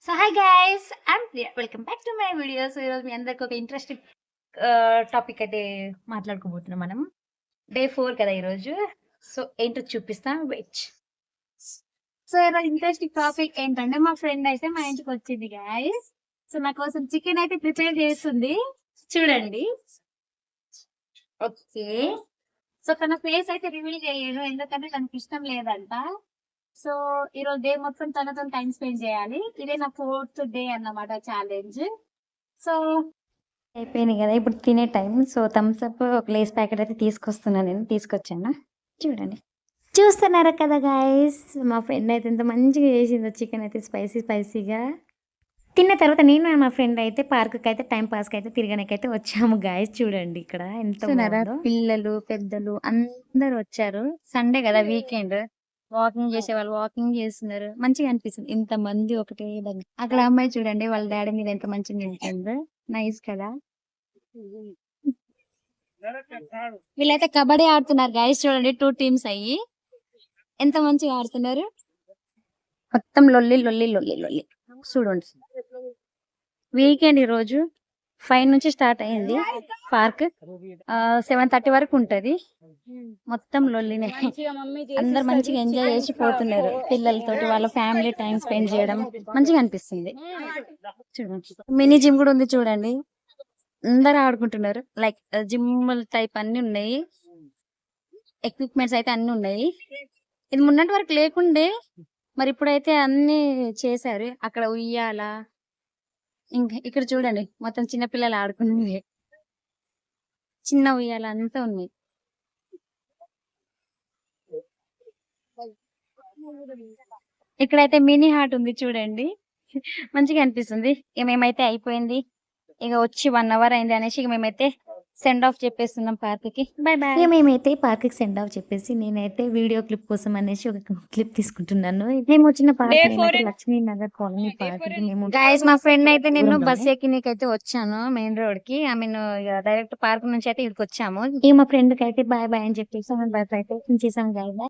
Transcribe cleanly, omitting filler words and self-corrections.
So hi guys I'm Priya welcome back to my videos. ఈరోజు మీ అందరికి ఒక ఇంట్రెస్టింగ్ టాపిక్ అయితే మాట్లాడుకోబోతున్నాం మనం. డే 4 కదా ఈరోజు. సో ఏంటో చూపిస్తాం, వెయిట్. సో ఈరోజు ఇంట్రెస్టింగ్ టాపిక్ ఏంటంటే, మా ఫ్రెండ్ అయితే మా ఇంటికి వచ్చింది గైస్. సో నా కోసం చికెన్ అయితే ప్రిపేర్ చేస్తుంది, చూడండి. ఓకే. సో తన ఫేస్ అయితే రివీల్ చేయను, ఎందుకంటే తనకి ఇష్టం లేదంట. సో ఈరోజు డే మొత్తం తనతో టైం స్పెండ్ చేయాలి. ఇదే నా 4th డే అన్నమాట ఛాలెంజ్. సో అయిపోయింది కదా, ఇప్పుడు తినే టైం. సో థమ్స్ అప్ ఒక లేస్ ప్యాకెట్ అయితే తీసుకొస్తున్నాను, నేను తీసుకొచ్చాను, చూడండి. చూస్తున్నారా కదా గైస్, మా ఫ్రెండ్ అయితే ఎంత మంచిగా చేసిందో చికెన్ అయితే, స్పైసీ స్పైసీగా. తిన్న తర్వాత నేను మా ఫ్రెండ్ అయితే పార్క్కి అయితే టైం పాస్కి అయితే తిరగడానికైతే వచ్చాము గైస్. చూడండి ఇక్కడ ఎంత బాగుందో. పిల్లలు పెద్దలు అందరూ వచ్చారు. సండే కదా, వీకెండ్. వాకింగ్ చేసే వాళ్ళు వాకింగ్ చేస్తున్నారు, మంచిగా అనిపిస్తుంది ఇంత మంది ఒకటే దగ్గర. అక్కడ అమ్మాయి చూడండి, వాళ్ళ డాడీ మీద ఎంత మంచిగా నిల్చుందో, నైస్ కదా. వీళ్ళైతే కబడ్డీ ఆడుతున్నారు గైస్, చూడండి 2 టీమ్స్ అయ్యి ఎంత మంచిగా ఆడుతున్నారు. మొత్తం లొల్లి లొల్లి లొల్లి లొల్లి, చూడండి. వీకెండ్ ఈ రోజు 5 నుంచి స్టార్ట్ అయింది పార్క్, 7:30 వరకు ఉంటది. మొత్తం లొల్లినే, అందరు మంచిగా ఎంజాయ్ చేసి పోతున్నారు పిల్లలతోటి, వాళ్ళ ఫ్యామిలీ టైం స్పెండ్ చేయడం మంచిగా అనిపిస్తుంది. చూడండి, మినీ జిమ్ కూడా ఉంది చూడండి, అందరు ఆడుకుంటున్నారు. లైక్ జిమ్ టైప్ అన్ని ఉన్నాయి, ఎక్విప్మెంట్స్ అయితే అన్ని ఉన్నాయి. ఇది మొన్నటి వరకు లేకుండే, మరి ఇప్పుడైతే అన్ని చేశారు. అక్కడ ఉయ్యాల, ఇంకా ఇక్కడ చూడండి మొత్తం చిన్నపిల్లలు ఆడుకునేది, చిన్న ఉయ్యాల అంతా ఉన్నాయి. ఇక్కడైతే మినీ హార్ట్ ఉంది చూడండి, మంచిగా అనిపిస్తుంది. ఇక మేమైతే అయిపోయింది, ఇక వచ్చి 1 అవర్ అయింది అనేసి ఇక మేమైతే సెండ్ ఆఫ్ చెప్పేస్తున్నాం పార్క్ కి. By by. ఇక మేమైతే పార్క్ కి సెండ్ ఆఫ్ చెప్పేసి, నేనైతే వీడియో క్లిప్ కోసం అనేసి ఒక క్లిప్ తీసుకుంటున్నాను. మేము వచ్చిన park Lakshmi Nagar colony park. Guys, మా ఫ్రెండ్ అయితే నేను బస్ ఎక్కినకైతే వచ్చాను మెయిన్ రోడ్ కి. ఐ మీన్ డైరెక్ట్ పార్క్ నుంచి అయితే ఇక్కడికి వచ్చాము. ఇక మా ఫ్రెండ్ కి అయితే బాయ్ బాయ్ అని చెప్పేసి బస్ అయితే చేసాం గైస్.